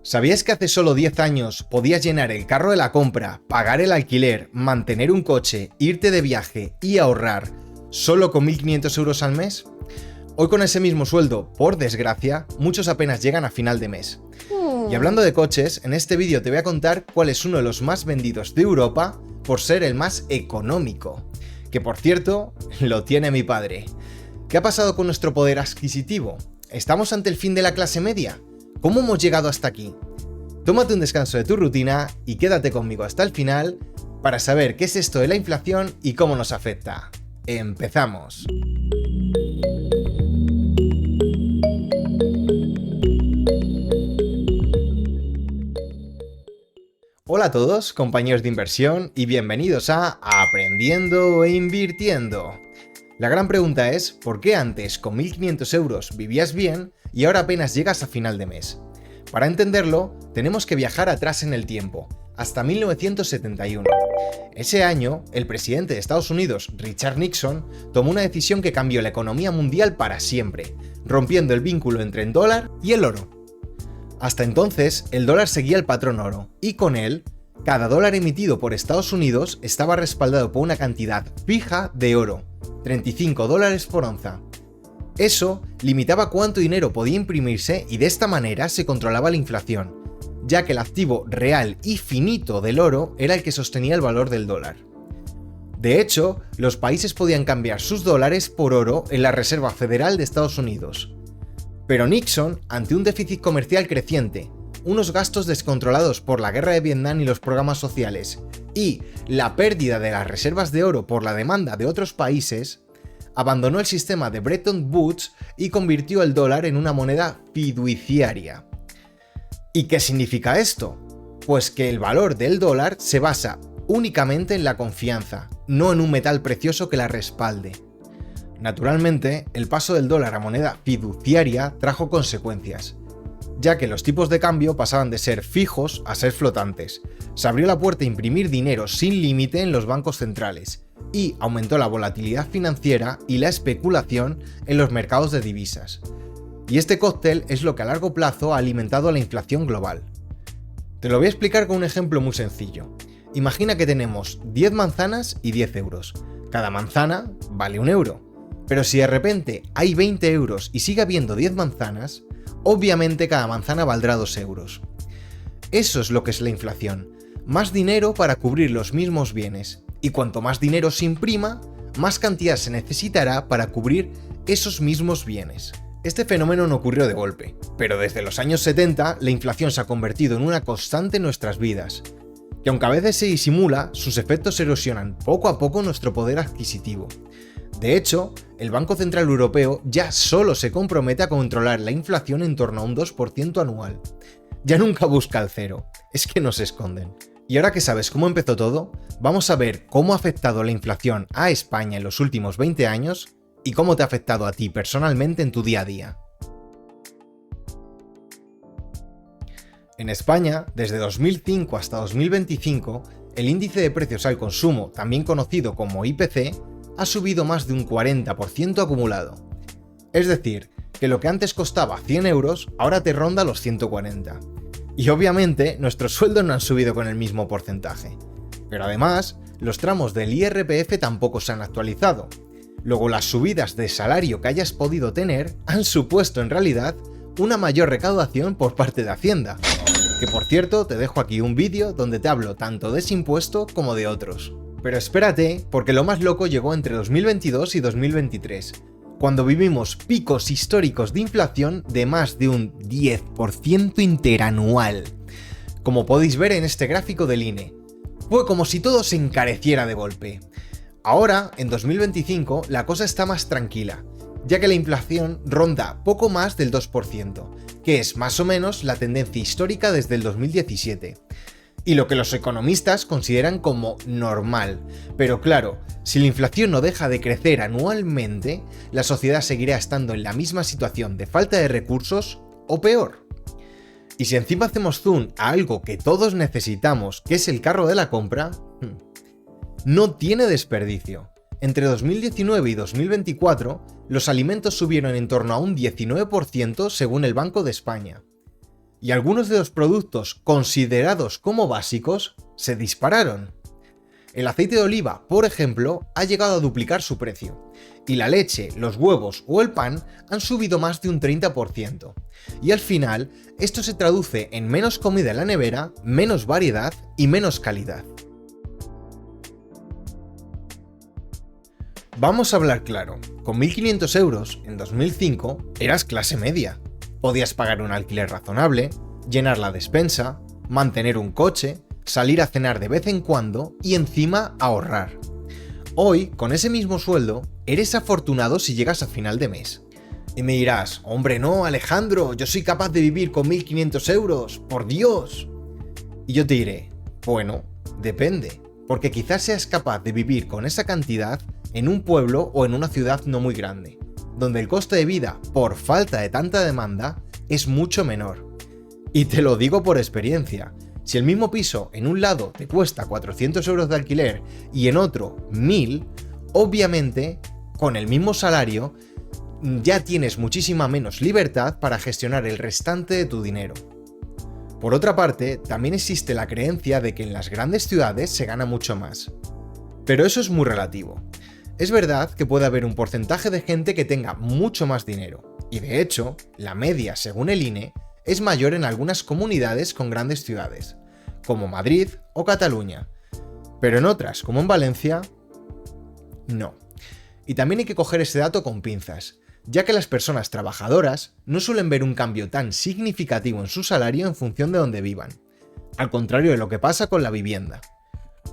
¿Sabías que hace solo 10 años podías llenar el carro de la compra, pagar el alquiler, mantener un coche, irte de viaje y ahorrar solo con 1.500 euros al mes? Hoy con ese mismo sueldo, por desgracia, muchos apenas llegan a final de mes. Y hablando de coches, en este vídeo te voy a contar cuál es uno de los más vendidos de Europa por ser el más económico. Que por cierto, lo tiene mi padre. ¿Qué ha pasado con nuestro poder adquisitivo? ¿Estamos ante el fin de la clase media? ¿Cómo hemos llegado hasta aquí? Tómate un descanso de tu rutina y quédate conmigo hasta el final para saber qué es esto de la inflación y cómo nos afecta. ¡Empezamos! Hola a todos, compañeros de inversión, y bienvenidos a Aprendiendo e Invirtiendo. La gran pregunta es, ¿por qué antes con 1.500 euros vivías bien y ahora apenas llegas a final de mes? Para entenderlo, tenemos que viajar atrás en el tiempo, hasta 1971. Ese año, el presidente de Estados Unidos, Richard Nixon, tomó una decisión que cambió la economía mundial para siempre, rompiendo el vínculo entre el dólar y el oro. Hasta entonces, el dólar seguía el patrón oro, y con él, cada dólar emitido por Estados Unidos estaba respaldado por una cantidad fija de oro, 35 dólares por onza. Eso limitaba cuánto dinero podía imprimirse y de esta manera se controlaba la inflación, ya que el activo real y finito del oro era el que sostenía el valor del dólar. De hecho, los países podían cambiar sus dólares por oro en la Reserva Federal de Estados Unidos. Pero Nixon, ante un déficit comercial creciente, unos gastos descontrolados por la guerra de Vietnam y los programas sociales, y la pérdida de las reservas de oro por la demanda de otros países, abandonó el sistema de Bretton Woods y convirtió el dólar en una moneda fiduciaria. ¿Y qué significa esto? Pues que el valor del dólar se basa únicamente en la confianza, no en un metal precioso que la respalde. Naturalmente, el paso del dólar a moneda fiduciaria trajo consecuencias, ya que los tipos de cambio pasaban de ser fijos a ser flotantes. Se abrió la puerta a imprimir dinero sin límite en los bancos centrales, y aumentó la volatilidad financiera y la especulación en los mercados de divisas. Y este cóctel es lo que a largo plazo ha alimentado la inflación global. Te lo voy a explicar con un ejemplo muy sencillo. Imagina que tenemos 10 manzanas y 10 euros. Cada manzana vale 1 euro. Pero si de repente hay 20 euros y sigue habiendo 10 manzanas, obviamente cada manzana valdrá 2 euros. Eso es lo que es la inflación. Más dinero para cubrir los mismos bienes. Y cuanto más dinero se imprima, más cantidad se necesitará para cubrir esos mismos bienes. Este fenómeno no ocurrió de golpe, pero desde los años 70 la inflación se ha convertido en una constante en nuestras vidas, que aunque a veces se disimula, sus efectos erosionan poco a poco nuestro poder adquisitivo. De hecho, el Banco Central Europeo ya solo se compromete a controlar la inflación en torno a un 2% anual. Ya nunca busca el cero, es que no se esconden. Y ahora que sabes cómo empezó todo, vamos a ver cómo ha afectado la inflación a España en los últimos 20 años y cómo te ha afectado a ti personalmente en tu día a día. En España, desde 2005 hasta 2025, el índice de precios al consumo, también conocido como IPC, ha subido más de un 40% acumulado. Es decir, que lo que antes costaba 100 euros, ahora te ronda los 140. Y obviamente, nuestros sueldos no han subido con el mismo porcentaje. Pero además, los tramos del IRPF tampoco se han actualizado. Luego, las subidas de salario que hayas podido tener han supuesto en realidad una mayor recaudación por parte de Hacienda. Que por cierto, te dejo aquí un vídeo donde te hablo tanto de ese impuesto como de otros. Pero espérate, porque lo más loco llegó entre 2022 y 2023, cuando vivimos picos históricos de inflación de más de un 10% interanual. Como podéis ver en este gráfico del INE, fue como si todo se encareciera de golpe. Ahora, en 2025, la cosa está más tranquila, ya que la inflación ronda poco más del 2%, que es más o menos la tendencia histórica desde el 2017. Y lo que los economistas consideran como normal. Pero claro, si la inflación no deja de crecer anualmente, la sociedad seguirá estando en la misma situación de falta de recursos o peor. Y si encima hacemos zoom a algo que todos necesitamos, que es el carro de la compra, no tiene desperdicio. Entre 2019 y 2024, los alimentos subieron en torno a un 19% según el Banco de España. y algunos de los productos considerados como básicos se dispararon. El aceite de oliva, por ejemplo, ha llegado a duplicar su precio, y la leche, los huevos o el pan han subido más de un 30%. Y al final, esto se traduce en menos comida en la nevera, menos variedad y menos calidad. Vamos a hablar claro, con 1.500 euros en 2005 eras clase media. Podías pagar un alquiler razonable, llenar la despensa, mantener un coche, salir a cenar de vez en cuando y encima ahorrar. Hoy, con ese mismo sueldo, eres afortunado si llegas a final de mes. Y me dirás, hombre no, Alejandro, yo soy capaz de vivir con 1.500 euros, por Dios. Y yo te diré, bueno, depende, porque quizás seas capaz de vivir con esa cantidad en un pueblo o en una ciudad no muy grande, donde el coste de vida, por falta de tanta demanda, es mucho menor. Y te lo digo por experiencia. Si el mismo piso en un lado te cuesta 400 euros de alquiler y en otro 1.000, obviamente, con el mismo salario, ya tienes muchísima menos libertad para gestionar el restante de tu dinero. Por otra parte, también existe la creencia de que en las grandes ciudades se gana mucho más. Pero eso es muy relativo. Es verdad que puede haber un porcentaje de gente que tenga mucho más dinero, y de hecho, la media, según el INE, es mayor en algunas comunidades con grandes ciudades, como Madrid o Cataluña, pero en otras, como en Valencia, no. Y también hay que coger ese dato con pinzas, ya que las personas trabajadoras no suelen ver un cambio tan significativo en su salario en función de donde vivan, al contrario de lo que pasa con la vivienda.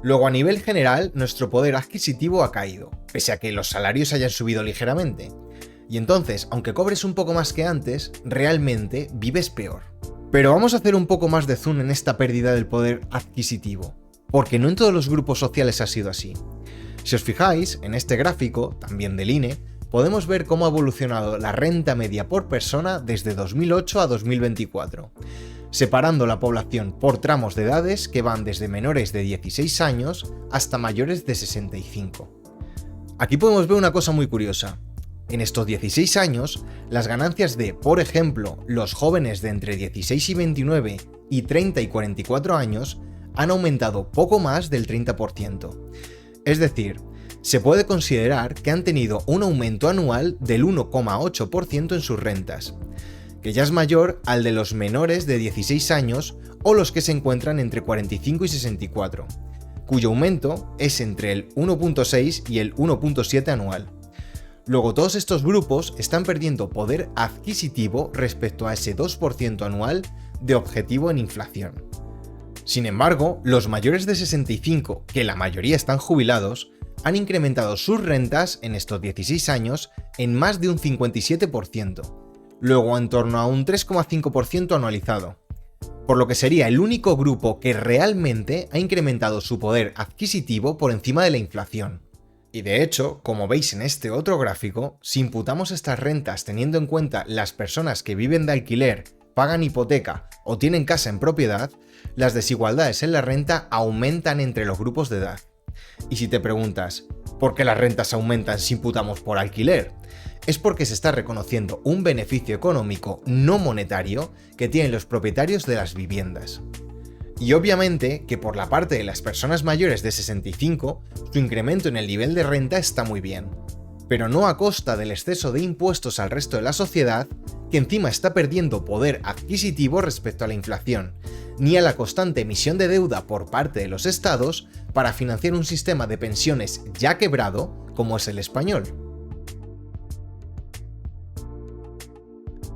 Luego, a nivel general, nuestro poder adquisitivo ha caído, pese a que los salarios hayan subido ligeramente. Y entonces, aunque cobres un poco más que antes, realmente vives peor. Pero vamos a hacer un poco más de zoom en esta pérdida del poder adquisitivo, porque no en todos los grupos sociales ha sido así. Si os fijáis, en este gráfico, también del INE, podemos ver cómo ha evolucionado la renta media por persona desde 2008 a 2024, separando la población por tramos de edades que van desde menores de 16 años hasta mayores de 65. Aquí podemos ver una cosa muy curiosa. En estos 16 años, las ganancias de, por ejemplo, los jóvenes de entre 16 y 29 y 30 y 44 años han aumentado poco más del 30%. Es decir, se puede considerar que han tenido un aumento anual del 1,8% en sus rentas, que ya es mayor al de los menores de 16 años o los que se encuentran entre 45 y 64, cuyo aumento es entre el 1,6 y el 1,7 anual. Luego, todos estos grupos están perdiendo poder adquisitivo respecto a ese 2% anual de objetivo en inflación. Sin embargo, los mayores de 65, que la mayoría están jubilados, han incrementado sus rentas en estos 16 años en más de un 57%, luego en torno a un 3,5% anualizado, por lo que sería el único grupo que realmente ha incrementado su poder adquisitivo por encima de la inflación. Y de hecho, como veis en este otro gráfico, si imputamos estas rentas teniendo en cuenta las personas que viven de alquiler, pagan hipoteca o tienen casa en propiedad, las desigualdades en la renta aumentan entre los grupos de edad. Y si te preguntas, ¿por qué las rentas aumentan si imputamos por alquiler? Es porque se está reconociendo un beneficio económico no monetario que tienen los propietarios de las viviendas. Y obviamente que por la parte de las personas mayores de 65, su incremento en el nivel de renta está muy bien, pero no a costa del exceso de impuestos al resto de la sociedad, que encima está perdiendo poder adquisitivo respecto a la inflación, ni a la constante emisión de deuda por parte de los estados para financiar un sistema de pensiones ya quebrado como es el español.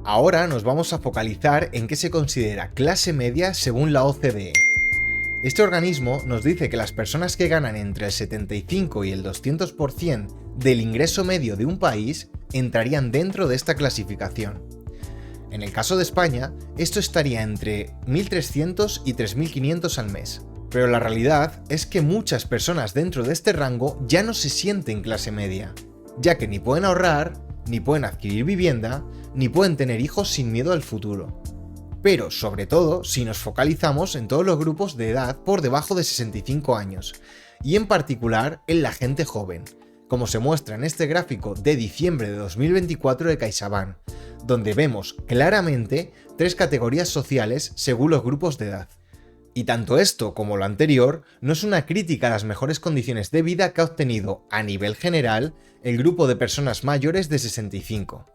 Ahora nos vamos a focalizar en qué se considera clase media según la OCDE. Este organismo nos dice que las personas que ganan entre el 75 y el 200% del ingreso medio de un país entrarían dentro de esta clasificación. En el caso de España, esto estaría entre 1.300 y 3.500 al mes. Pero la realidad es que muchas personas dentro de este rango ya no se sienten clase media, ya que ni pueden ahorrar, ni pueden adquirir vivienda, ni pueden tener hijos sin miedo al futuro. Pero, sobre todo, si nos focalizamos en todos los grupos de edad por debajo de 65 años, y en particular en la gente joven, como se muestra en este gráfico de diciembre de 2024 de CaixaBank, donde vemos claramente 3 categorías sociales según los grupos de edad. Y tanto esto como lo anterior no es una crítica a las mejores condiciones de vida que ha obtenido a nivel general el grupo de personas mayores de 65.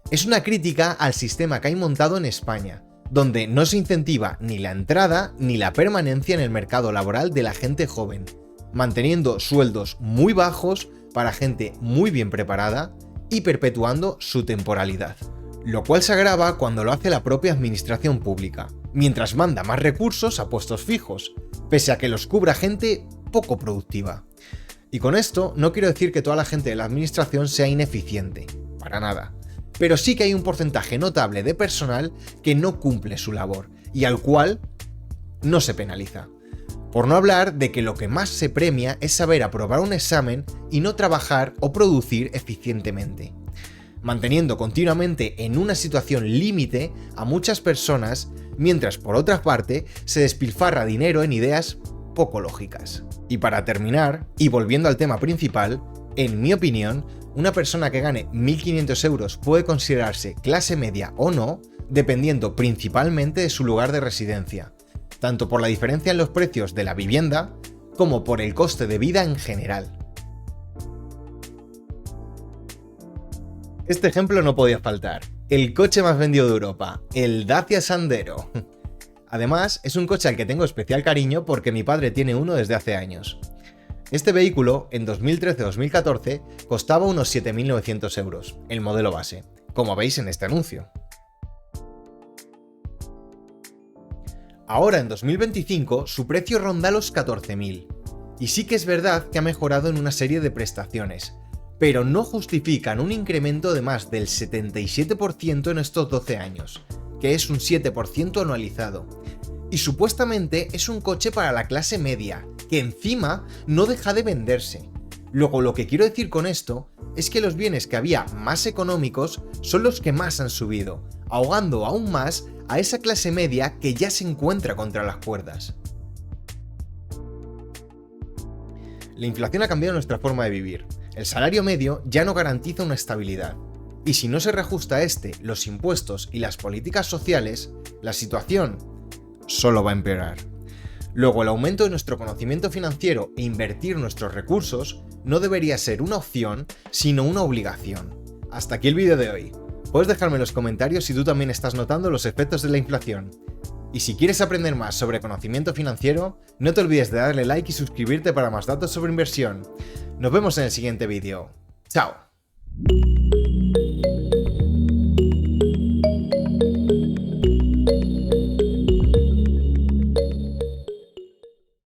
Es una crítica al sistema que hay montado en España, donde no se incentiva ni la entrada ni la permanencia en el mercado laboral de la gente joven, manteniendo sueldos muy bajos para gente muy bien preparada y perpetuando su temporalidad. Lo cual se agrava cuando lo hace la propia administración pública, mientras manda más recursos a puestos fijos, pese a que los cubra gente poco productiva. Y con esto no quiero decir que toda la gente de la administración sea ineficiente, para nada, pero sí que hay un porcentaje notable de personal que no cumple su labor y al cual no se penaliza. Por no hablar de que lo que más se premia es saber aprobar un examen y no trabajar o producir eficientemente, manteniendo continuamente en una situación límite a muchas personas, mientras por otra parte se despilfarra dinero en ideas poco lógicas. Y para terminar, y volviendo al tema principal, en mi opinión, una persona que gane 1.500 euros puede considerarse clase media o no, dependiendo principalmente de su lugar de residencia, tanto por la diferencia en los precios de la vivienda, como por el coste de vida en general. Este ejemplo no podía faltar. El coche más vendido de Europa, el Dacia Sandero. Además, es un coche al que tengo especial cariño porque mi padre tiene uno desde hace años. Este vehículo, en 2013-2014, costaba unos 7.900 euros, el modelo base, como veis en este anuncio. Ahora, en 2025, su precio ronda los 14.000. Y sí que es verdad que ha mejorado en una serie de prestaciones, pero no justifican un incremento de más del 77% en estos 12 años, que es un 7% anualizado. Y supuestamente es un coche para la clase media, que encima no deja de venderse. Luego, lo que quiero decir con esto es que los bienes que había más económicos son los que más han subido, ahogando aún más a esa clase media que ya se encuentra contra las cuerdas. La inflación ha cambiado nuestra forma de vivir. El salario medio ya no garantiza una estabilidad. Y si no se reajusta los impuestos y las políticas sociales, la situación solo va a empeorar. Luego, el aumento de nuestro conocimiento financiero e invertir nuestros recursos no debería ser una opción, sino una obligación. Hasta aquí el vídeo de hoy. Puedes dejarme en los comentarios si tú también estás notando los efectos de la inflación. Y si quieres aprender más sobre conocimiento financiero, no te olvides de darle like y suscribirte para más datos sobre inversión. Nos vemos en el siguiente vídeo. ¡Chao!